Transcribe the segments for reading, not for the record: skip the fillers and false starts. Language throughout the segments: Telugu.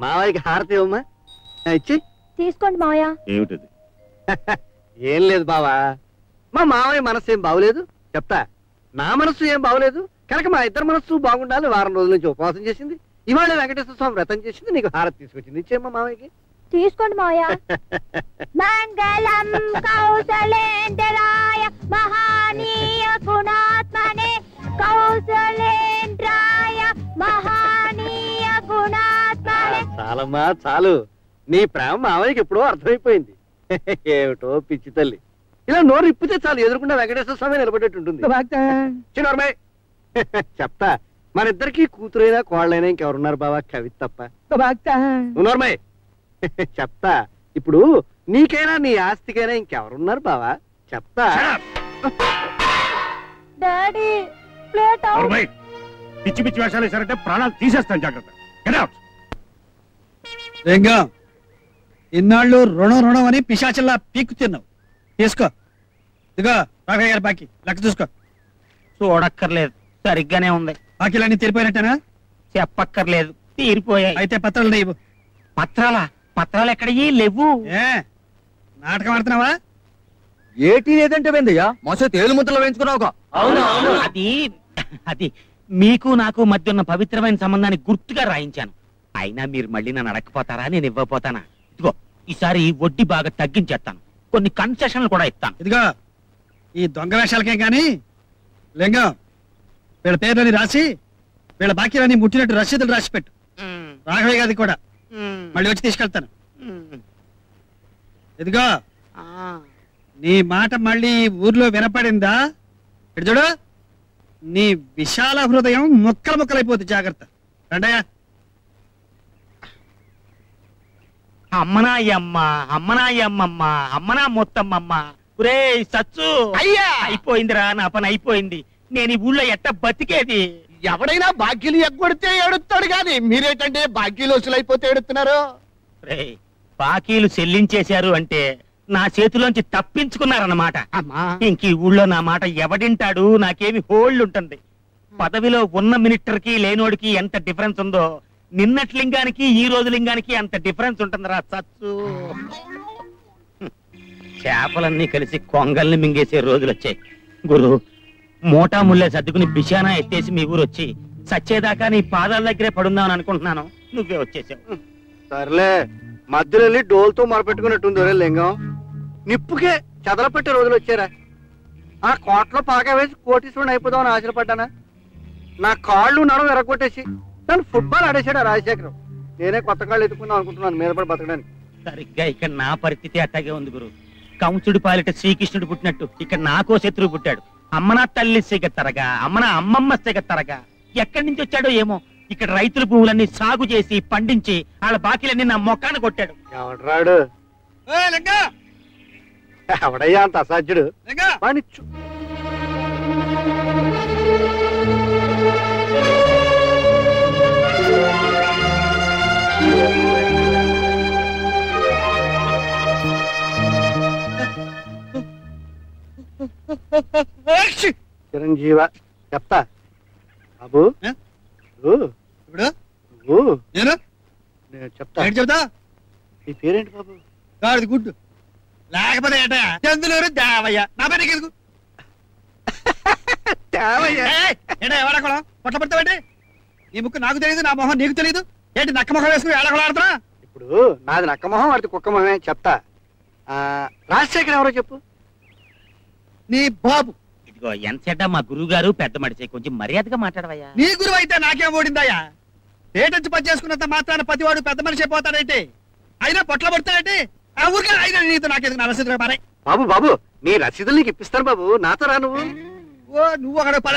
మావయ్యకి హారతి ఇవ్వమ్మా. ఇచ్చి తీసుకోండి మావయ్య. ఏమిటది? ఏం లేదు బావా, మా మావయ్య మనసు ఏం బాగోలేదు చెప్తా. నా మనసు ఏం బాగోలేదు కనుక మా ఇద్దరు మనసు బాగుండాలి. వారం రోజుల నుంచి ఉపవాసం చేసింది. ఇవాళ వెంకటేశ్వర స్వామి వ్రతం చేసింది. నీకు హారతి తీసుకొచ్చింది. ఇచ్చేమ్మా మావయ్యకి. తీసుకోండి మావయ్య. మంగళం కౌసలేంద్రాయ మహానీయ గుణాత్మనే కౌసలేంద్రాయ మహానీయ గుణాత్మనే. చాలమ్మా చాలు. నీ ప్రేమ మావయ్యకి ఎప్పుడో అర్థమైపోయింది. ఏమిటో పిచ్చి తల్లి, ఇలా నోరు ఇప్పితే చాలు ఎదురుకుండా వెంకటేశ్వర స్వామి నిలబడేట్టు ఉంటుంది. చిన్నమ్మాయి చెప్తా, మన ఇద్దరికి కూతురైనా కోళ్ళైనా ఇంకెవరున్నారు బావా? కవిత తప్ప. నోర్మయ్య చెప్తా, ఇప్పుడు నీకైనా నీ ఆస్తికైనా ఇంకెవరున్నారు బావా? చెప్తా. పిచ్చి పిచ్చి వేషాలు వేశారంటే ప్రాణాలు తీసేస్తాను, జాగ్రత్త. ఇన్నాళ్ళు రుణం అని పిశాచల్లా పీక్కు తిన్నావు. తీసుకో. ఇదిగో రాఘయ్య గారి బాకీ లెక్క చూసుకో. చూడక్కర్లేదు, సరిగ్గానే ఉంది. బాకీలన్నీ తీరిపోయినట్టేనా? చెప్పక్కర్లేదు, తీరిపోయాయి. అయితే పత్రాలు లేవు. పత్రాలా? పత్రాలు ఎక్కడయ్యి? లేవు. ఏ నాటకం ఆడుతున్నావా? ఏటీ లేదంటే వెందయ్యా మసే తేలు ముద్దలు వేయించుకున్నావుగా. అది అది మీకు నాకు మధ్య ఉన్న పవిత్రమైన సంబంధాన్ని గుర్తుగా రాయించాను. అయినా మీరు మళ్ళీ నన్ను అడగపోతారా? నేను ఇవ్వపోతానా? ఇదిగో ఈసారి వడ్డీ బాగా తగ్గించేస్తాను, కొన్ని కన్సెషన్లు కూడా ఇస్తాను. ఇదిగో ఈ దొంగ వేషాలకే గాని లింగం వీళ్ళ పేర్లని రాసి వీళ్ళ బాకీలన్నీ ముట్టినట్టు రసీదులు రాసి పెట్టు. రాఘవయ్య గారి కూడా మళ్ళీ వచ్చి తీసుకెళ్తాను. ఇదిగో నీ మాట మళ్ళీ ఊర్లో వినపడిందా? ఇటు చూడు, నీ విశాల హృదయం ముక్కలు ముక్కలైపోతుంది. జాగ్రత్త. రండయ్యా. అమ్మనాయమ్మ అమ్మనాయమ్మమ్మ అమ్మనా మొత్తమ్మమ్మ. ఒరే సచ్చు, అయ్యా అయిపోయిందిరా, నా పని అయిపోయింది. నేను ఈ ఊళ్ళో ఎట్ట బతికేది? ఎవడైనా బాకీలు ఎగ్గొడితే ఏడుస్తాడు గాని మీరేటంటే బాకీలు వసూలైపోతే ఏడుతున్నారు. బాకీలు చెల్లించేశారు అంటే నా చేతిలోంచి తప్పించుకున్నారన్నమాట. ఇంక ఈ ఊళ్ళో నా మాట ఎవడింటాడు? నాకేమి హోల్డ్ ఉంటుంది. పదవిలో ఉన్న మినిస్టర్కి లేనోడికి ఎంత డిఫరెన్స్ ఉందో నిన్నటి లింగానికి ఈ రోజు లింగానికి అంత డిఫరెన్స్ ఉంటుందిరా సచ్చు. చేపలన్నీ కలిసి కొంగల్ని మింగేసే రోజులు వచ్చాయి. గురు, మోటా ముల్లే సర్దుకుని బిషానా ఎత్తేసి మీ ఊరు వచ్చి సచ్చేదాకా నీ పాదాల దగ్గరే పడుందామని అనుకుంటున్నాను. నువ్వే వచ్చేసావు. సర్లే, మధ్యలో వెళ్ళి డోల్తో మొరపెట్టుకున్నట్టుంది ఒరే లింగం. నిప్పుకే చెదలపెట్టే రోజులు వచ్చారా? ఆ కోట్లో పాగా వేసి కోటీశ్వరుని అయిపోదామని ఆశపడ్డానా? నా కాళ్ళు నడవ ఎరగొట్టేసి తను ఫుట్బాల్ ఆడేశాడు రాజశేఖరం. నేనే కొత్త కాళ్ళు ఎత్తుకుందాం అనుకుంటున్నాను మీద పడి బతకడానికి. సరిగ్గా ఇక్కడ నా పరిస్థితి అట్టాగే ఉంది గురు. కంసుడి పాలిట శ్రీకృష్ణుడు పుట్టినట్టు ఇక్కడ నాకో శత్రువు పుట్టాడు. అమ్మనా తల్లి సిగత్తరగా, అమ్మనా అమ్మమ్మ సిగత్తరగా. ఎక్కడి నుంచి వచ్చాడో ఏమో. ఇక్కడ రైతుల భూములన్నీ సాగు చేసి పండించి వాళ్ళ బాకీలన్నీ నా మొక్కాన కొట్టాడు. ఎవడరాడు? ఎవడయ్యా అంత అసాధ్యుడు? వాణిచ్చు. చిరంజీవ చెప్తా బాబు. చెప్తా. నీ పేరేంటి బాబు? గుడ్డు లేకపోతే చందులూరు దేవయ్య. నా పేరు ఎందుకు పొట్ల పడతావండి? నీ ముక్కు నాకు తెలియదు, నా మొహం నీకు తెలియదు. ఏంటి నక్క మొహం వేసుకుని ఏడగలాడుతున్నా? ఇప్పుడు నాది నక్క మొహం, వాడికి కుక్క మొహమే. చెప్తా. రాజశేఖర్ ఎవరో చెప్పు. నీ బాబు. ఇదిగో ఎంతసేట మా గురువు గారు పెద్ద మడిచే, కొంచెం మర్యాదగా మాట్లాడవయ్యా. నీ గురువు అయితే నాకేం ఓడిందయ్యా? పేటెంచి పని చేసుకున్నంత మాత్రాన ప్రతివాడు పెద్ద మనిషి అయిపోతాడేంటి? అయినా పొట్ల పడతాడేంటి? ఆ ఊరికే అయినా నీతో నాకేది నా రసీదులు మారే. బాబు బాబు, నీ రసీదులు నీకు ఇప్పిస్తాను బాబు. నాతో రా నువ్వు. ఓ నువ్వు అక్కడ పద.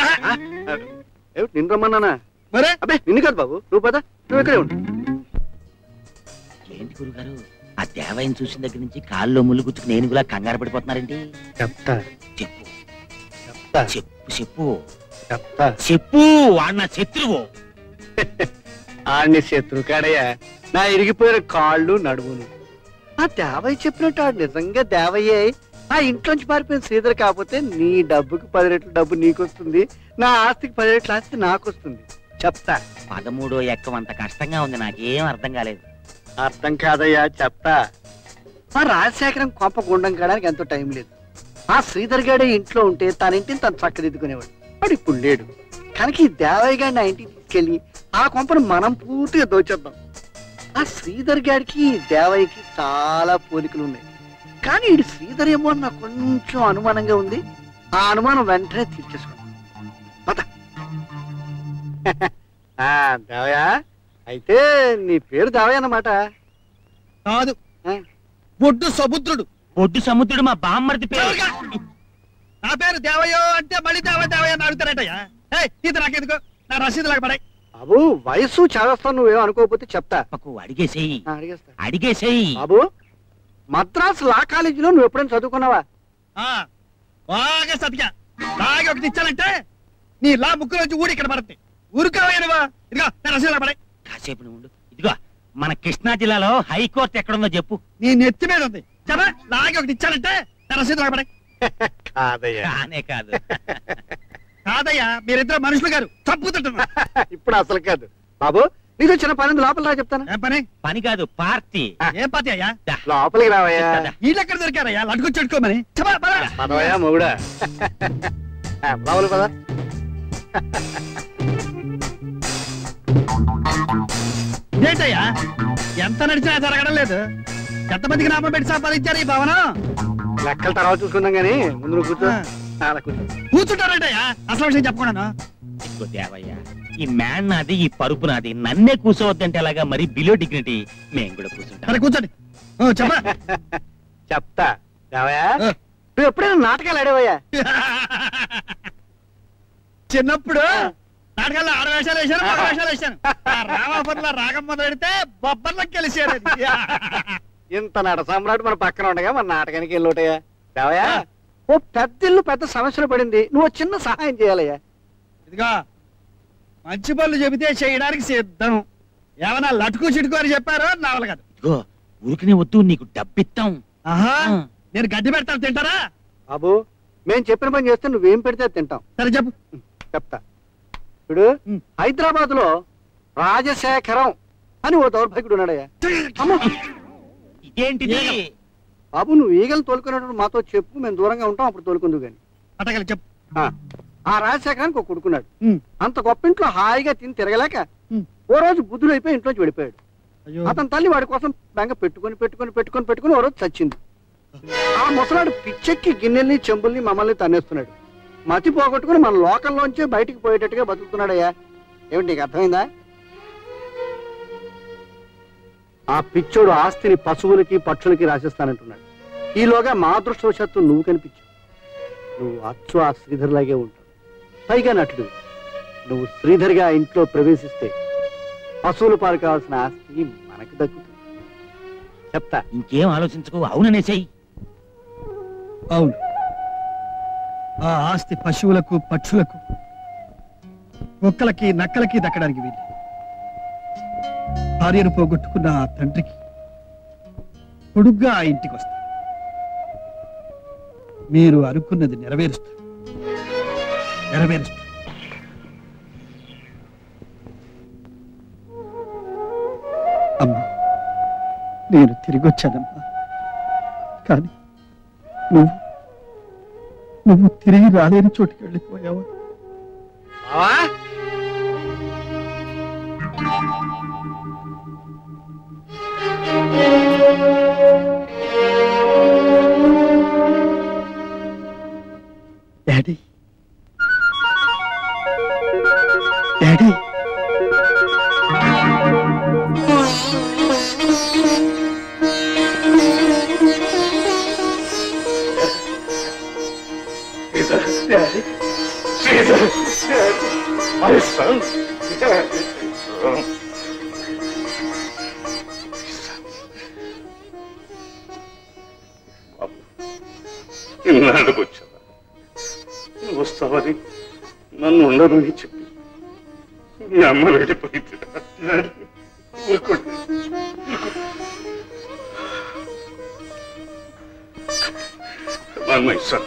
నిన్ను రమ్మన్నానా? మరే అబ్బే నిన్ను కాదు బాబు, నువ్వు పద. నువ్వు ఇక్కడే ఉండు. ఏంటి గురుగారు, ఆ దేవాయిని చూసిన దగ్గర నుంచి కాల్లో ముళ్ళు గుచ్చుకు నేను కూడా కంగారు పడిపోతున్నారండి. చెప్తా. చెప్పు చెప్తా. చెప్పు చెప్పు చెప్తా. చెప్పు. వాడు నా శత్రువు. ఆడిని శత్రువు కాడయ్యా, నా ఇరిగిపోయిన కాళ్ళు నడుమును. ఆ దేవయ్య చెప్పినట్టు ఆడు నిజంగా దేవయ్యే. ఆ ఇంట్లోంచి పారిపోయిన శ్రీధర్ కాకపోతే నీ డబ్బుకి 10 రెట్ల డబ్బు నీకు వస్తుంది, నా ఆస్తికి 10 రెట్ల ఆస్తి నాకు వస్తుంది. చెప్తా. 13 ఎక్కం అంత కష్టంగా ఉంది, నాకేం అర్థం కాలేదు. అర్థం కాదయ్యా, చెప్తా. మా రాజశేఖరం కొంప గుండం కాడానికి ఎంతో టైం లేదు. ఆ శ్రీధర్ గాడే ఇంట్లో ఉంటే తన ఇంటిని తను చక్కదిద్దుకునేవాడు. వాడు ఇప్పుడు లేడు కనుక ఈ దేవయ్య గారిని ఆ ఇంటికి తీసుకెళ్ళి ఆ కొంపను మనం పూర్తిగా దోచేద్దాం. ఆ శ్రీధర్ గారికి దేవయ్యకి చాలా పోలికలు ఉన్నాయి. కానీ ఇది శ్రీధర్ ఏమో నాకు కొంచెం అనుమానంగా ఉంది. ఆ అనుమానం వెంటనే తీర్చేసుకోండి. దేవయ్య, అయితే నీ పేరు దేవయ్య అన్నమాట? కాదు, బొడ్డు సముద్రుడు. బొడ్డు సముద్రుడు మా బామ్మర్ది పేరు. నా పేరు దేవయ్యో అంటే మళ్ళీ దేవయ్య అని అడుగుతారటయ్యా. ఇది నాకెందుకు, నా రసీదు లాగా పడాయి. బాబు, వయసు చదవస్తాను, నువ్వేం అనుకోకపోతే చెప్తా. అడిగేసేయి, అడిగేస్తా. అడిగేసేయి. బాబు, మద్రాసు లా కాలేజీలో నువ్వు ఎప్పుడైనా చదువుకున్నావా? బాగా సతిగా బాగా ఒకటి ఇచ్చానంటే నీ లా ముక్కు నుంచి ఊడి ఇక్కడ పడుతుంది. ఊరుకోవా? ఇదిగో నా రసీదు లాగా పడాయి. కాసేపు ఉండు. ఇదిగో మన కృష్ణా జిల్లాలో హైకోర్టు ఎక్కడుందో చెప్పు. నీ నెత్తి మీద ఉంది. చెప్పా, లాగే ఒకటి ఇచ్చానంటే నా రసీదు లాగా పడాయి. కానే కాదు. కాదయ్యా, మీరిద్దరు మనుషులు గారు తప్పుతుంటున్నా. ఇప్పుడు అసలు కాదు బాబు, నీతో చిన్న పని లోపల రా, చెప్తాను. ఏం పని? పని కాదు, పార్టీ. ఏం పార్టీ అయ్యా? లోపలికి రావయ్యా. వీళ్ళెక్కడ దొరికారయ్యా? లడ్డుకు చెట్టుకోమని పదవయ్యా మొగుడా. లోపలి పద. ఇదేంటయ్యా, ఎంత నడిచినా జరగడం లేదు. ఎంతమందికి నామం పెట్టి సంపాదించారు ఈ భవనం? లెక్కల తర్వాత చూసుకుందాం గానీ ముందు నువ్వు కూర్చో. కూర్చుంటారంటయ్యా, అసలు విషయం చెప్పకుండా. ఇదిగో దేవయ్య, ఈ మ్యాన్ నాది, ఈ పరుపు నాది. నన్నే కూర్చోవద్దంటే అలాగా, మరి బిలో డిగ్నిటీ. మేము కూడా కూర్చుంటాం. సరే కూర్చోండి. చెప్పా. చెప్తా. దేవయ్య, నువ్వు ఎప్పుడైనా నాటకాలు ఆడేవయ్యా? చిన్నప్పుడు నాటకాల్లో 6 వేషాలు వేశాను, 10 వేషాలు వేశాను. రామాపురంలో రాగం మొదలెడితే బొబ్బర్లకు కలిసాడు. ఇంత నట సమ్రాట్ మన పక్కన ఉండగా మన నాటకానికి వెళ్ళోటయ్యా. దేవయ్య, ఓ పెద్ద ఇల్లు పెద్ద సమస్యలు పడింది, నువ్వు చిన్న సహాయం చేయాలయ్యా. ఇదిగా మంచి పనులు చెబితే చేయడానికి సిద్ధం. ఏమన్నా లటుకు చిటుకు అని చెప్పారో నావల కాదు. ఇదిగో ఊరికనే వద్దు, నీకు డబ్బిస్తాం. ఆహా, నేను గడ్డి పెడతాను, తింటారా? బాబు, మేము చెప్పిన పని చేస్తే నువ్వేం పెడితే తింటాం. సరే చెప్పు. చెప్తా. ఇప్పుడు హైదరాబాద్ లో రాజశేఖరం అని ఓ దౌర్భాగ్యుడు ఉన్నాడయ్యా. ఇదేంటిది? బాబు, నువ్వు ఈగలు తోలుకునేటప్పుడు మాతో చెప్పు, మేము దూరంగా ఉంటాం, అప్పుడు తోలుకుందు గాని. అటగలి చెప్పు. ఆ రాజశేఖరానికి ఒక కొడుకున్నాడు. అంత గొప్ప ఇంట్లో హాయిగా తిని తిరగలేక ఓ రోజు బుద్ధుడు అయిపోయి ఇంట్లోంచి వెళ్ళిపోయాడు. అతని తల్లి వాడి కోసం బెంగ పెట్టుకుని పెట్టుకుని పెట్టుకుని పెట్టుకుని ఓ రోజు చచ్చింది. ఆ ముసలాడు పిచ్చెక్కి గిన్నెల్ని చెంబుల్ని మమ్మల్ని తన్నేస్తున్నాడు. మతి పోగొట్టుకుని మన లోకల్లోంచే బయటికి పోయేటట్టుగా బతుకుతున్నాడయ్యా. ఏమిటి, నీకు అర్థమైందా? ఆ పిచ్చోడు ఆస్తిని పశువులకి పక్షులకి రాసిస్తానంటున్నాడు. ఈలోగా మా అదృష్టవశాత్తు నువ్వు కనిపించావు. నువ్వు అచ్చు ఆ శ్రీధర్ లాగే ఉంటావు, పైగా నటుడు. నువ్వు శ్రీధర్గా ఇంట్లో ప్రవేశిస్తే పశువులు పాలు కావాల్సిన ఆస్తి మనకు దక్కుతుంది. చెప్తా. ఇంకేం ఆలోచించుకో, అవుననేసేయి. అవును, ఆ ఆస్తి పశువులకు పక్షులకు కుక్కలకి నక్కలకి దక్కడానికి వీలు. భార్యను పోగొట్టుకున్న ఆ తండ్రికి కొడుగ్గా ఆ ఇంటికి వస్తారు. మీరు అనుకున్నది నెరవేరుస్తారు. అమ్మా, నేను తిరిగి వచ్చానమ్మా. కానీ నువ్వు తిరిగి రాలేని చోటుకి వెళ్ళిపోయావా? Daddy, daddy, My son. ఇన్నాళ్ళకు వచ్చావా? నువ్వు వస్తావని, నన్ను ఉండదని చెప్పి మీ అమ్మ వెళ్ళిపోయింది. My son.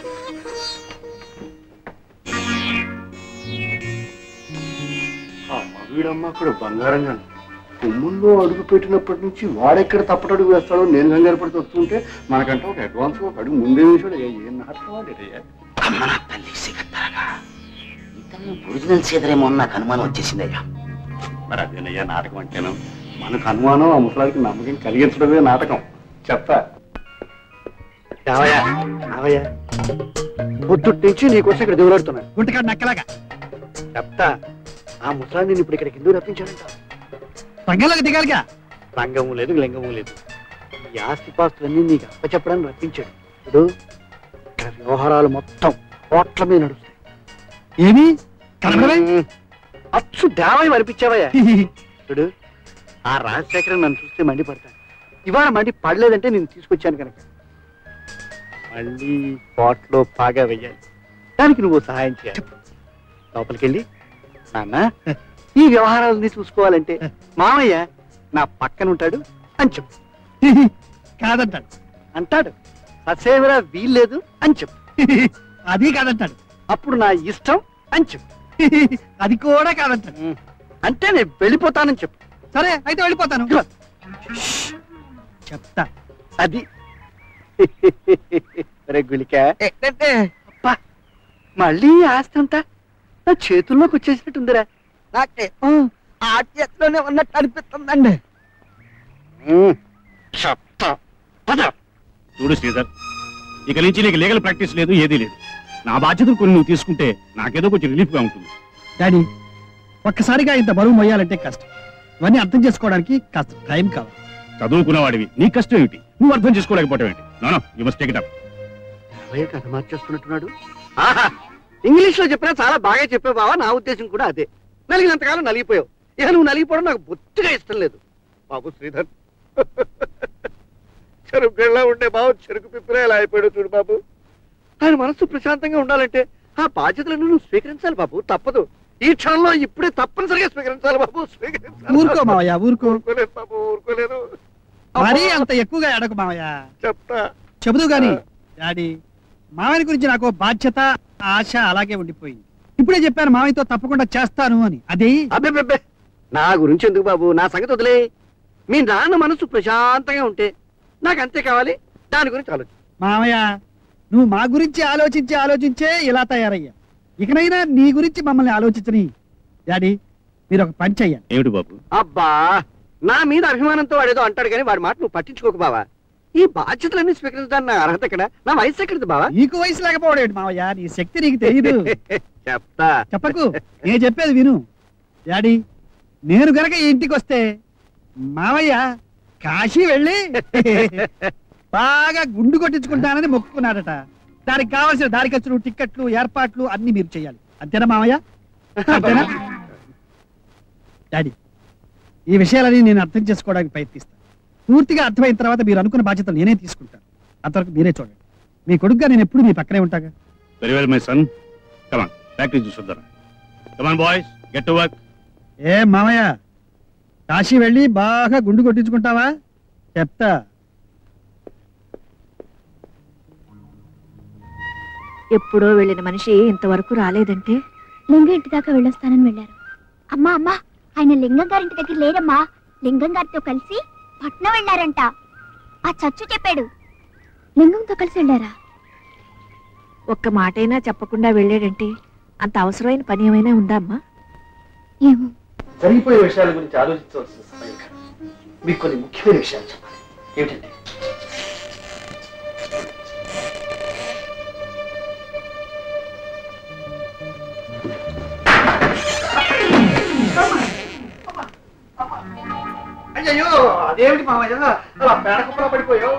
వీడమ్మ అక్కడ బంగారంగా కొమ్ముల్లో అడుగు పెట్టినప్పటి నుంచి వాడెక్కడ తప్పటడుగు వేస్తాడో నేను కంగారు పడితే వస్తుంటే మనకంటే ఒక అడ్వాన్స్ ఒక అడుగు ముందే వేసాడు. ఏం నాటకం వాడేటయ్యా. అమ్మ నా తల్లి సిగత్తారగా ఇతను ఒరిజినల్ సీదరేమో నాకు అనుమానం వచ్చేసిందయ్యా. మరి అదేనయ్యా నాటకం అంటేను. మనకు అనుమానం ఆ ముసలాడికి నమ్మకం కలిగించడమే నాటకం. చెప్తా పొద్దుటి నుంచి నీకోసం ఇక్కడ దిగులాడుతున్నా. గుంటకాడు నక్కలాగా చెప్తా ఆ ముసలాడిని నేను ఇప్పుడు ఇక్కడికి ఎందుకు రప్పించాడంట? రంగంలోకి దిగాలిగా. రంగము లేదు లింగము లేదు. ఈ ఆస్తిపాస్తులన్నీ నీకు అప్పచెప్పడానికి రప్పించాడు. ఇప్పుడు ఇక్కడ వ్యవహారాలు మొత్తం కోట్ల మీద నడుస్తాయి. ఏమి కనబడవే? అచ్చు దేవయం అనిపించావయ్యా. ఇప్పుడు ఆ రాజశేఖరం నన్ను చూస్తే మండిపడతాను. ఇవాళ మండి పడలేదంటే నేను తీసుకొచ్చాను కనుక మళ్ళీ కోట్లో పాగా వెయ్యాలి. దానికి నువ్వు సహాయం చేయాలి. లోపలికెళ్ళి నాన్న ఈ వ్యవహారాలని చూసుకోవాలంటే మామయ్య నా పక్కన ఉంటాడు అని చెప్పు. కాదంటాడు. అంటాడు ససేవరా వీల్లేదు అని చెప్పు. అది కాదంటాడు. అప్పుడు నా ఇష్టం అని చెప్పు. అది కూడా కాదంటాడు. అంటే నేను వెళ్ళిపోతానని చెప్పు. సరే అయితే వెళ్ళిపోతాను. చెప్తా. అది గుళిక అబ్బా మళ్ళీ ఆస్తి అంతా నా చేతుల్లోకి వచ్చేసినట్టుందిరా. నాకే ఆ చేతిలోనే ఉన్నట్టు అనిపిస్తుందండి. చూడు శ్రీధర్, ఇక నుంచి నీకు లీగల్ ప్రాక్టీస్ లేదు, ఏదీ లేదు. నా బాధ్యతలు కొన్ని నువ్వు తీసుకుంటే నాకేదో కొంచెం రిలీఫ్ గా ఉంటుంది. డాడీ ఒక్కసారిగా ఇంత బరువు మొయ్యాలంటే కష్టం. ఇవన్నీ అర్థం చేసుకోవడానికి కాస్త టైం కావాలి. చదువుకున్నవాడివి నీ కష్టం ఏమిటి? నువ్వు అర్థం చేసుకోలేకపోవటం ఏంటి? No you must take it up. కథ మార్చేస్తున్నట్టున్నాడు. ఇంగ్లీష్ లో చెప్పినా చాలా బాగా చెప్పావు బావా. నా ఉద్దేశం కూడా అదే. నలిగినంతకాలం నలిగిపోయావు. ఇక నువ్వు నలిగిపోవడం నాకు బొత్తిగా ఇష్టం లేదు బాబు. శ్రీధర్ చెరుకు గళ్ళ ఉండే బాబు చెరుకు పిప్పిలా ఎలా అయిపోయాడు చూడు బాబు. ఆయన మనసు ప్రశాంతంగా ఉండాలంటే ఆ బాధ్యతలను నువ్వు స్వీకరించాలి బాబు. తప్పదు. ఈ క్షణంలో ఇప్పుడే తప్పనిసరిగా స్వీకరించాలి బాబు. ఊరుకో మావయ్య, ఊరుకోలేదు బాబు, ఊరుకోలేదు. మరీ అంత ఎక్కువగా ఎడకు మావయ్య. చెప్తా చెబుదు గాని డాడీ మావయ్య గురించి నాకు బాధ్యత ఆశ అలాగే ఉండిపోయింది. ఇప్పుడే చెప్పాను మావయ్యతో తప్పకుండా చేస్తాను అని. అది అబ్బే నా గురించి ఎందుకు బాబు, నా సంగతి వదిలే. మీ నాన్న మనసు ప్రశాంతంగా ఉంటే నాకు అంతే కావాలి. దాని గురించి ఆలోచన. మావయ్య నువ్వు మా గురించి ఆలోచించే ఇలా తయారయ్యా. ఇకనైనా నీ గురించి మమ్మల్ని ఆలోచించని. డాడీ మీరు ఒక పని చెయ్యాలి. ఏమిటి బాబు? అబ్బా నా మీద అభిమానంతో వాడేదో అంటాడు కానీ వాడి మాట నువ్వు పట్టించుకోకు బావా. ఈ బాధ్యతలన్నీ స్వీకరించడానికి నా అర్హత ఎక్కడ? నా వయసు ఎక్కడిది బావా? నీకు వయసు లేకపోవడం మావయ్య, నీ శక్తి నీకు తెలియదు. చెప్తా. చెప్పకు, నేను చెప్పేది విను. డాడీ నేను గనక ఈ ఇంటికి వస్తే మావయ్య కాశీ వెళ్ళి బాగా గుండు కొట్టించుకుంటానని మొక్కుకున్నాడట. దానికి కావాల్సిన దారి ఖర్చులు, టిక్కెట్లు, ఏర్పాట్లు అన్ని మీరు చెయ్యాలి. అంతేనా మావయ్య? అంతేనా? డాడీ ఈ విషయాలని నేను అర్థం చేసుకోవడానికి ప్రయత్నిస్తాను. పూర్తిగా అర్థమైన తర్వాత మీరు అనుకున్న బాధ్యతలు నేనే తీసుకుంటాను. అంతవరకు మీరే చూడండి. మీ కొడుకుగా నేను ఎప్పుడు మీ పక్కనే ఉంటాగా. Very well my son, come on practice చూద్దాం. Come on boys, get to work. ఏ మామయ్య కాశీ వెళ్ళి బాగా గుండు కొట్టించుకుంటావా? చెప్తా. ఎప్పుడో వెళ్ళిన మనిషి ఇంతవరకు రాలేదంటే లింగం ఇంటి దాకా వెళ్ళొస్తానని వెళ్ళారు. అమ్మా అమ్మా ఆయన లింగం గారింటి దగ్గర లేరమ్మా. లింగం గారితో కలిసి పట్నం వెళ్ళారంట. ఆ చచ్చు చెప్పాడు. లింగంతో కలిసి వెళ్ళారా? ఒక్క మాటైనా చెప్పకుండా వెళ్ళాడంటే అంత అవసరమైన పని ఏమైనా ఉందా అమ్మా? ఏమో. జరిగిపోయే విషయాల గురించి ఆలోచించవలసిన సమయం కాదు. మీకు కొన్ని ముఖ్యమైన విషయాలు చెప్పాలి. ఏమిటంటే అయ్యో అదేమిటి మామయ్య అలా పేడ కుప్పలా పడిపోయావు?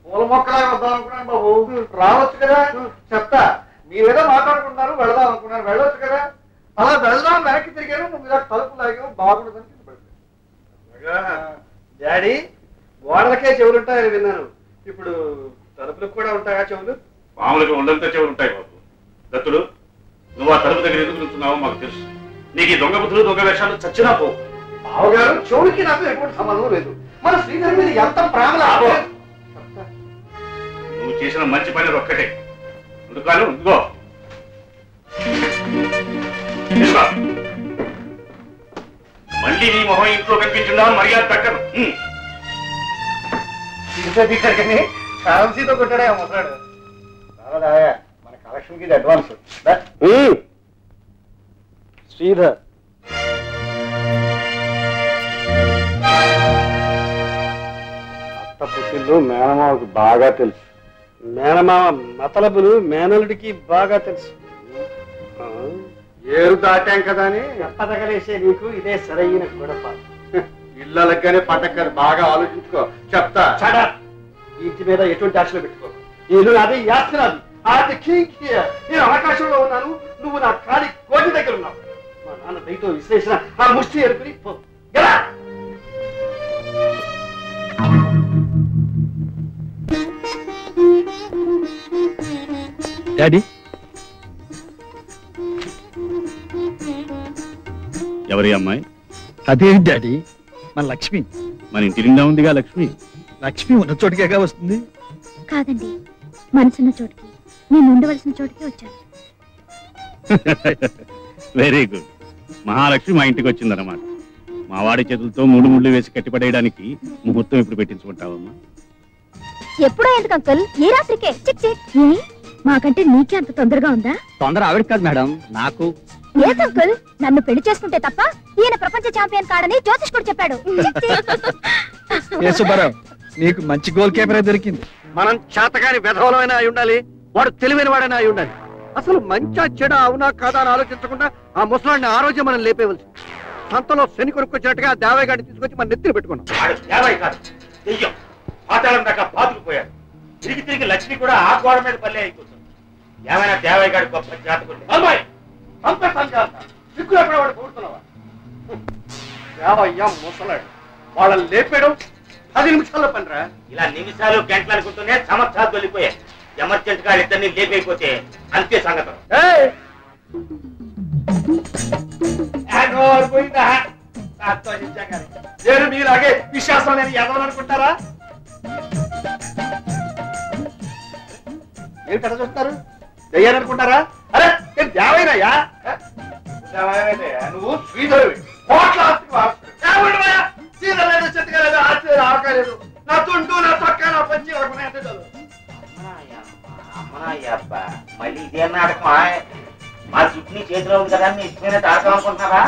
పూల మొక్కలా వద్దాం అనుకున్నాను బాబు. రావచ్చు కదా. చెప్తా. మీరేదో మాట్లాడుకుంటున్నారు, వెళదాం అనుకున్నాను. వెళ్ళొచ్చు కదా. అలా వెళ్దాం వెనక్కి తిరిగాను. నువ్వు ఇలా తలుపు లాగావు. బాగుండదని కింద పడిపోయాను. డాడీ గోడలకే చెవులు ఉంటాయని విన్నాను. ఇప్పుడు తలుపులకు కూడా ఉంటాయా చెవులు? మామూలుగా ఉండంతా చెవులు ఉంటాయి బాబు. దత్తుడు, నువ్వు ఆ తలుపు దగ్గర ఎందుకు నిల్చున్నావో మాకు తెలుసు. నీకు ఈ దొంగ బుద్ధులు, దొంగ వేషాలు చచ్చినా పో. బావగారు చెవులకి నాకు ఎటువంటి సంబంధం లేదు. మన శ్రీధర్ మీద ఎంత ప్రేమ. నువ్వు చేసిన మంచి పని ఒక్కటే. ఎందుకాను ఇదిగో మళ్ళీ నీ మొహం ఇంట్లో కనిపించిందా మర్యాద దక్కదు. కారంసీతో కొట్టాడే ముసలాడు. మన కలెక్షన్ కి అడ్వాన్స్. శ్రీధర్ అత్త పుట్టిల్లు మేనమావకి బాగా తెలుసు. మేనమావ మతలబులు మేనలుడికి బాగా తెలుసు. ఏరు దాటాం కదా అని ఎప్పదగలేసే నీకు ఇదే సరైన గొడవ. ఇళ్ళగానే పట్టక్కని బాగా ఆలోచించుకో. చెప్తా ఇంటి మీద ఎటువంటి ఆశలు పెట్టుకో. ఇల్లు నాది, యాస్తి నాది. నేను ఆకాశంలో ఉన్నాను, నువ్వు నా కాలి కోటి దగ్గర ఉన్నావు. మా నాన్న దయతో విశ్లేషణ ఆ ముష్టి ఎరుకుని పో. డాడీ ఎవరి అమ్మాయి? అదేంటి డాడీ, మన లక్ష్మి. మన ఇంటి నిండా ఉందిగా లక్ష్మి. లక్ష్మి ఉన్న చోటికేగా వస్తుంది. కాదండి, మనసున్న చోటికి, నేను ఉండవలసిన చోటికి వచ్చాను. Very good. మహాలక్ష్మి మా ఇంటికి వచ్చిందన్నమాట. మా వాడి చేతులతో 3 ముళ్ళు వేసి కట్టిపడేయడానికి ముహూర్తం ఇప్పుడు పెట్టించుకుంటావమ్మా. ఎప్పుడో ఎందుకు అంకుల్? ఏ రాత్రికే? చిక్ చిక్. మాకంటే నీకే అంత తొందరగా ఉందా? తొందర ఆవిడ కాదు మేడం, నాకు. లేదు అంకుల్, నన్ను పెళ్లి చేసుకుంటే తప్ప ఈయన ప్రపంచ ఛాంపియన్ కాడని జ్యోతిష్కుడు చెప్పాడు. ఏ సుబ్బారావు, నీకు మంచి గోల్ కీపరే దొరికింది. మనం చేతగాని విధవలమైనా అయి ఉండాలి, వాడు తెలివైన వాడైనా అయి ఉండాలి. అసలు మంచా చెడ అవునా కాదా అని ఆలోచించకుండా ఆ ముసలాడిని ఆ రోజే మనం లేపేవలసి. సంతలో శని కొనుక్కొచ్చినట్టుగా దేవయ్య గారిని తీసుకొచ్చి మన నెత్తిని పెట్టుకున్నాం. పాతాళం దాకా పాతుకుపోయాడు. తిరిగి తిరిగి లక్ష్మి కూడా ఆ గోడ మీద పల్లె అయిపోతుంది. ఏమైనా దేవయ్య గారి గొప్ప జాతకుడు. అమ్మాయి సిగ్గులో వాడు కూడుతున్నావా? దేవయ్య ముసలాడు, వాళ్ళని లేపేయడం 10 నిమిషాల్లో పనిరా. ఇలా నిమిషాలు గంటలు అనుకుంటూనే సంవత్సరాలు వెళ్ళిపోయాయి. ఎమర్జెంట్ గా ఇద్దరిని లేపైపోతే అంతే సంగతం. నేను మీలాగే విశ్వాసం నేను ఎదవాలనుకుంటారా? ఏం కథ చూస్తారు? దయ్యాలనుకుంటారా? అరే నేను దేవయ్యనయ్యా. నువ్వు శ్రీధరువి, కోట్ల శ్రీధరలేదు, చెత్తలేదు, ఆశ్చర్య ఆవకాలేదు. నా తుండు, నా చొక్క, నా పంచి మళ్ళీ ఇదే నాటకం. మా చుట్టూ చేతిలో ఉంది కదా, మీ ఇష్టమైన తాడకం అనుకుంటున్నారా?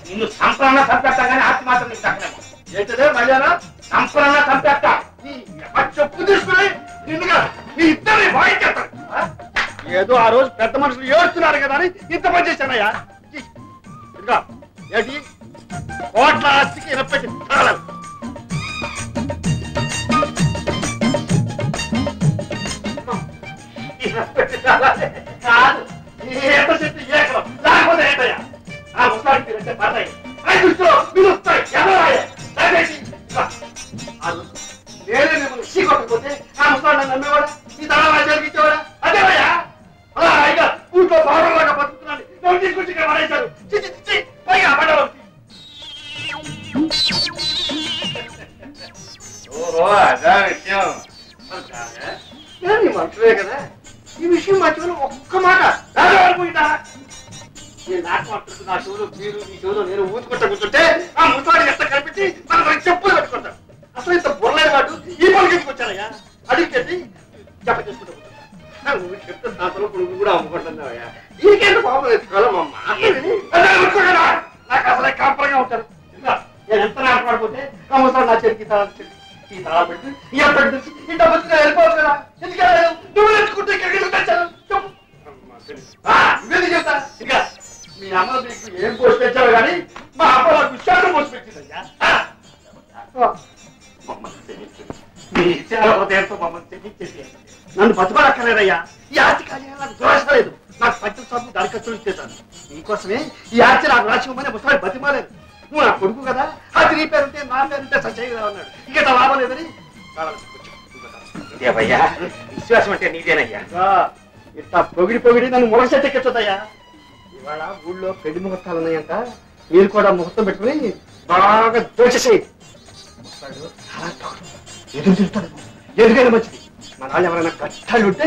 నిన్ను సంపన్న సంపెట్టాగానే ఆస్తి మాత్రం నీకు దక్కలేము. ఏంటదే మర్యాదా? సంపన్న సంపెట్టా చెప్పు తీసుకుని నిన్నుగా మీ ఇద్దరిని వాయించేస్తాను. ఏదో ఆ రోజు పెద్ద మనుషులు ఏడుస్తున్నారు కదా అని ఇంత పని చేశానయ్యా. ఇంకా ఏంటి కోట్ల ఆస్తికి ఇనపెట్టి తగలరు. కాదు ఎంత చెట్టు ఏకలం లేకపోతే ఏంటయ్యా? ఆ ముసలాడికి మీరంటే పడతాయి, ఆ దృష్టిలో మీరు వస్తాయి. ఎవరాయే నేనే మిమ్మల్ని సీ కొట్టకపోతే ఆ ముసలాడు నమ్మేవాడా? ఈ తల జరిగించేవాడా? అదేవయ్యా అలా ఇక ఊళ్ళో బాగా బతుకుతున్నాను. ఎవరు తీసుకొచ్చి ఇక్కడ పడేశారు? పైగా పడవ. ఓహో అదా విషయం. మనుషులే కదా, ఈ విషయం మర్చిపోయిన ఒక్క మాట పోయిందా? నేను నాకు మాట్లాడుతూ నా చెవులు మీరు మీ చెవులో నేను ఊతుకుంటా కూర్చుంటే ఆ ముసలాడిని ఎంత కనిపించి మనకు చెప్పులు పెట్టుకుంటాను. అసలు ఇంత బుర్రలేని వాడు ఈ పని తీసుకొచ్చానయ్యా. అడిగితే చెప్ప చేసుకుంటా కూర్చుంటా. నువ్వు చెప్తే దాంతో పురుగు కూడా అమ్ముకుంటున్నావయ్యా. దీనికేంటి బాబు ఎత్తుకోవాలమ్మా? నాకు అసలే కాంపరంగా ఉంటారు. ఇంకా నేను ఎంత నాటపడిపోతే ఆ ముసలాడు నా చెరికి ఈ తలా పెట్టి ఈ అప్పటి నుంచి ఇంత మంచిగా వెళ్ళిపోవచ్చు కదా. ఎందుకంటే నువ్వు తెచ్చుకుంటే ఇక్కడికి తెచ్చాను ఇవేది చెప్తా. ఇంకా మీ అమ్మ మీకు ఏం పోసి తెచ్చావు కానీ మా అమ్మ నాకు విశ్వాసం పోసి పెట్టిందయ్యా. నన్ను బతుకోనక్కర్లేదయ్యా. ఈ ఆస్తి కానీ నాకు దురాశలేదు. నాకు పచ్చి సాగు దాని ఖర్చు ఇచ్చేసాను. నీకోసమే ఈ ఆస్తి నాకు రాసిమని ముసలాడి బతిమాలేదు. నువ్వు నా కొడుకు కదా, అది నీ పేరుంటే నా పేరుంటే సత్యగా ఉన్నాడు. ఇక లాభం లేదని విశ్వాసం అంటే నీదేనయ్యా. ఇట్లా పొగిడి నన్ను మురసెట్ ఎక్కించదయ్యా. ఇవాళ ఊళ్ళో పెళ్లి ముహూర్తాలు ఉన్నాయంట. మీరు కూడా ముహూర్తం పెట్టుకుని బాగా దోచేసేయి. ఎదురు చూస్తాడు. ఎదుగైనా మంచిది. మన వాళ్ళు ఎవరైనా కష్టాలు ఉంటే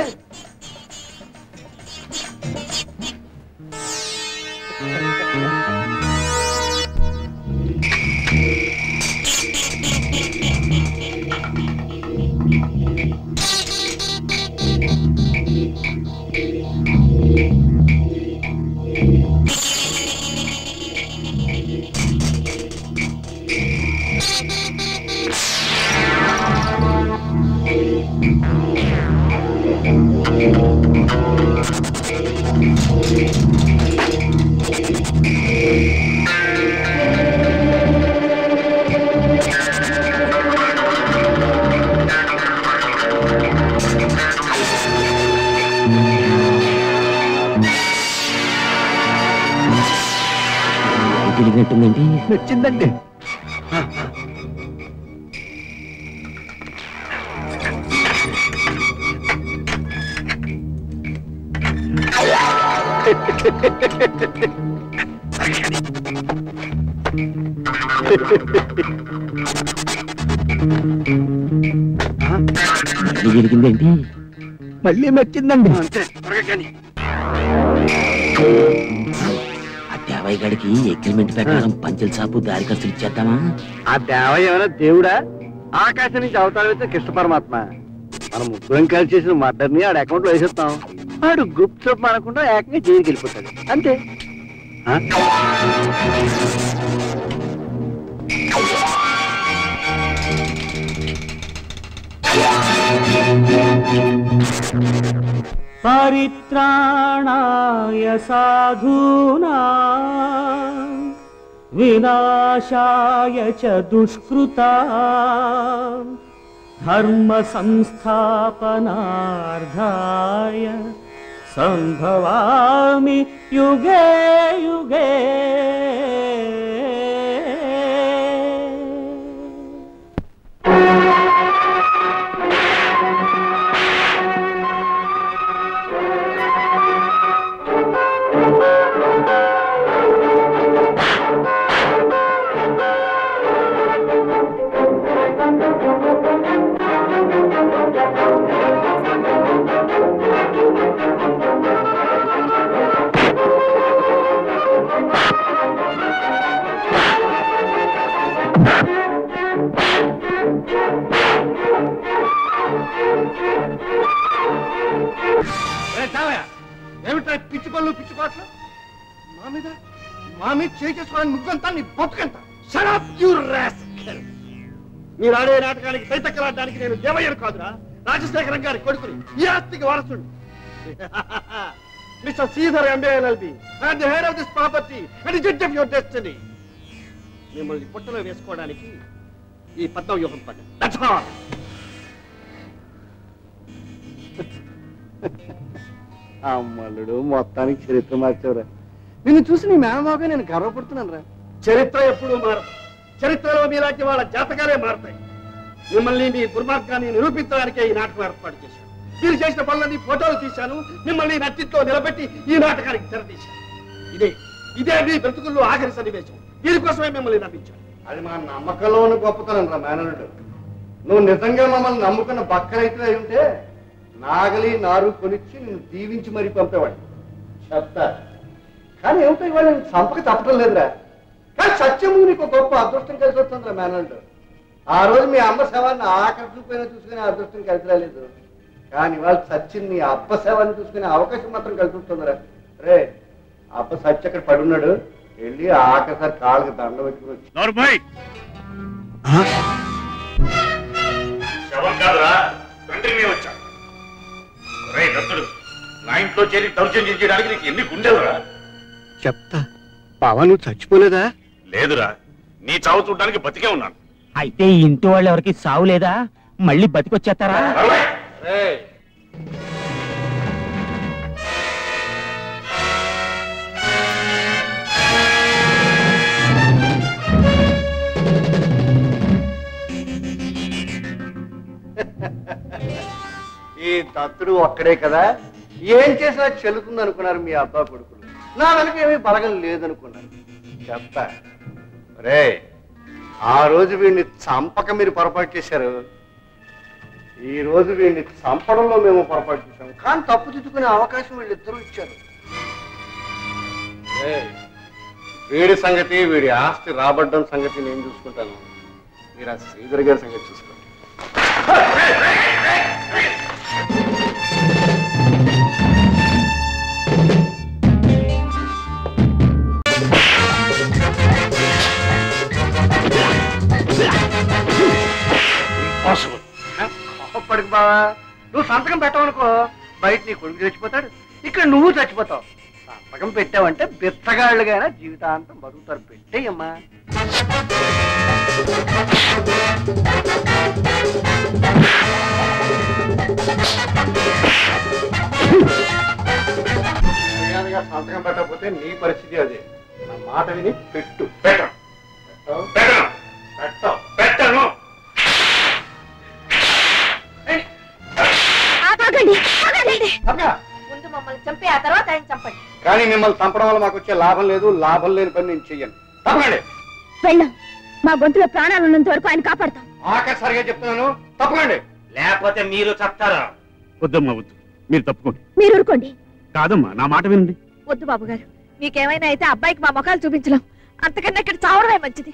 జరిగినట్టుందండి. వచ్చిందండి. జరిగిందేంటి? మళ్ళీ మెచ్చిందండి. అంతే. ఆ దేవయ్య గడికి అగ్రిమెంట్ ప్రకారం పంచల సాపు దారి ఖర్చులు ఇచ్చేద్దామా? ఆ దేవయ్య ఏమైనా దేవుడా? ఆకాశం నుంచి అవతారం అయితే కృష్ణ పరమాత్మ. మనం ముగ్గురం కలిసి చేసిన మర్డర్ని ఆడ అకౌంట్ లో వేసేస్తాం. ఆడు గుప్త చూపు అనకుండా ఏకంగా జైలుకి వెళ్ళిపోతాడు. అంతే. పరిత్రాణాయ సాధూనా వినాశాయ చ దుష్కృతా ధర్మ సంస్థాపనార్థాయ సంభవామి యుగే యుగే. ఏమిటా పిచ్చి పనులు పిచ్చి పాటలు? మా మీద చేసుకోవాలని నువ్వంతా నీ బతుకంతా. మీరు ఆడే నాటకానికి తైతక్కలాడడానికి నేను దేవయ్యను కాదురా, రాజశేఖరం గారి కొడుకుని, ఈ ఆస్తికి వారసుడు. Mister Sridhar MBA LLB and the head of this property and the judge of your destiny. మిమ్మల్ని పుట్టలో వేసుకోవడానికి ఈ పద్మ వ్యూహం పడ్డా. That's all. అమ్మలుడు మొత్తానికి చరిత్ర మార్చావురా. నిన్ను చూసి నీ మేనమాగా నేను గర్వపడుతున్నాను రా. చరిత్ర ఎప్పుడూ మారదు. చరిత్రలో మీలాంటి వాళ్ళ జాతకాలే మారుతాయి. మిమ్మల్ని మీ దుర్మార్గాన్ని నిరూపించడానికే ఈ నాటకం ఏర్పాటు చేశాను. మీరు చేసిన పనులన్నీ ఫోటోలు తీశాను. మిమ్మల్ని నట్టితో నిలబెట్టి ఈ నాటకానికి తెరతీశాను. ఇదే మీ బ్రతుకుల్లో ఆఖరి సన్నివేశం. దీనికోసమే మిమ్మల్ని నమ్మించాను. అది మా నమ్మకంలోని గొప్పతనం రా మేనలుడు. నువ్వు నిజంగా మమ్మల్ని నమ్ముకున్న బక్కరైతే అయి ఉంటే నాగలి నారు కొనిచ్చి నేను దీవించి మరీ పంపేవాడు. చెప్తా. కానీ ఏమిటో ఇవాళ నేను చంపక తప్పటం లేదురా. కానీ సత్యము నీకు గొప్ప అదృష్టం కలిసి వస్తుందిరా మేనల్డ్. ఆ రోజు మీ అమ్మ శవాన్ని ఆఖరి చూపైనా చూసుకునే అదృష్టం కలిసి రాలేదు. కానీ ఇవాళ సత్యం నీ అబ్బ శవాన్ని చూసుకునే అవకాశం మాత్రం కలిసి వస్తుందిరా. రే అబ్బ సత్య అక్కడ పడున్నాడు, వెళ్ళి ఆఖరిసారి కాళ్ళకి దండ పెట్టుకుని వచ్చి. నా ఇంట్లో చేరి దౌర్జన్యం చేయడానికి నీకు ఎన్ని గుండెలురా? చెప్తా. బావా నువ్వు చచ్చిపోలేదా? లేదురా, నీ చావు చూడడానికి బతికే ఉన్నాను. అయితే ఇంటి వాళ్ళు ఎవరికి సావు లేదా? మళ్ళీ బతికొచ్చేస్తారా? ఈ దత్తుడు ఒక్కడే కదా, ఏం చేసినా చెల్లుతుంది అనుకున్నారు మీ అబ్బా కొడుకులు. నా వెనక ఏమీ బలగం లేదనుకున్నారు. చెప్తా. రే ఆ రోజు వీడిని చంపక మీరు పొరపాటు చేశారు. ఈ రోజు వీడిని చంపడంలో మేము పొరపాటు చేశాము. కానీ తప్పు దిద్దుకునే అవకాశం వీళ్ళిద్దరూ ఇచ్చారు. వీడి సంగతి, వీడి ఆస్తి రాబడ్డం సంగతి నేను చూసుకుంటాను. మీరు ఆ శ్రీధర్ గారి సంగతి చూసుకోండి. కోపడికి బావా, నువ్వు సంతకం పెట్టవనుకో, బయట నీ కొడుకు చచ్చిపోతాడు, ఇక్కడ నువ్వు చచ్చిపోతావు. సంతకం పెట్టావంటే బిత్తగాళ్ళుగా జీవితాంతం బతుకుతారు. పెట్టేయమ్మా. సంతకం పెట్టకపోతే నీ పరిస్థితి అదే. నా మాట విని పెట్టు. పెట్టను పెట్టను పెట్టవు. పెట్టను. ఆగండి, ఆగండి. తప్పగా. ముందు మమ్మల్ని చంపి ఆ తర్వాత ఆయన చంపండి. కానీ మిమ్మల్ని చంపడం వల్ల మాకు వచ్చే లాభం లేదు. లాభం లేని పని నేను చెయ్యను. తప్పకండి. వెళ్ళాం. మా గొంతులో ప్రాణాలు ఉన్నంత వరకు ఆయన కాపాడతాం. ఆఖరిసారిగా చెప్తున్నాను, తప్పకండి. లేకపోతే మీరు చెప్తారా? వద్దమ్మా వద్దు, మీరు తప్పుకోండి. మీరు ఊరుకోండి. కాదమ్మా, నా మాట వినండి. వద్దు బాబు గారు, మీకేమైనా అయితే అబ్బాయికి మా ముఖాలు చూపించలేం. అంతకన్నా ఇక్కడ చావడమే మంచిది.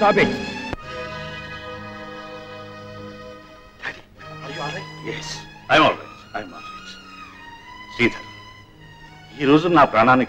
Stop it. Yes, I'm all right. Sridhar, ఈ రోజు నా ప్రాణాన్ని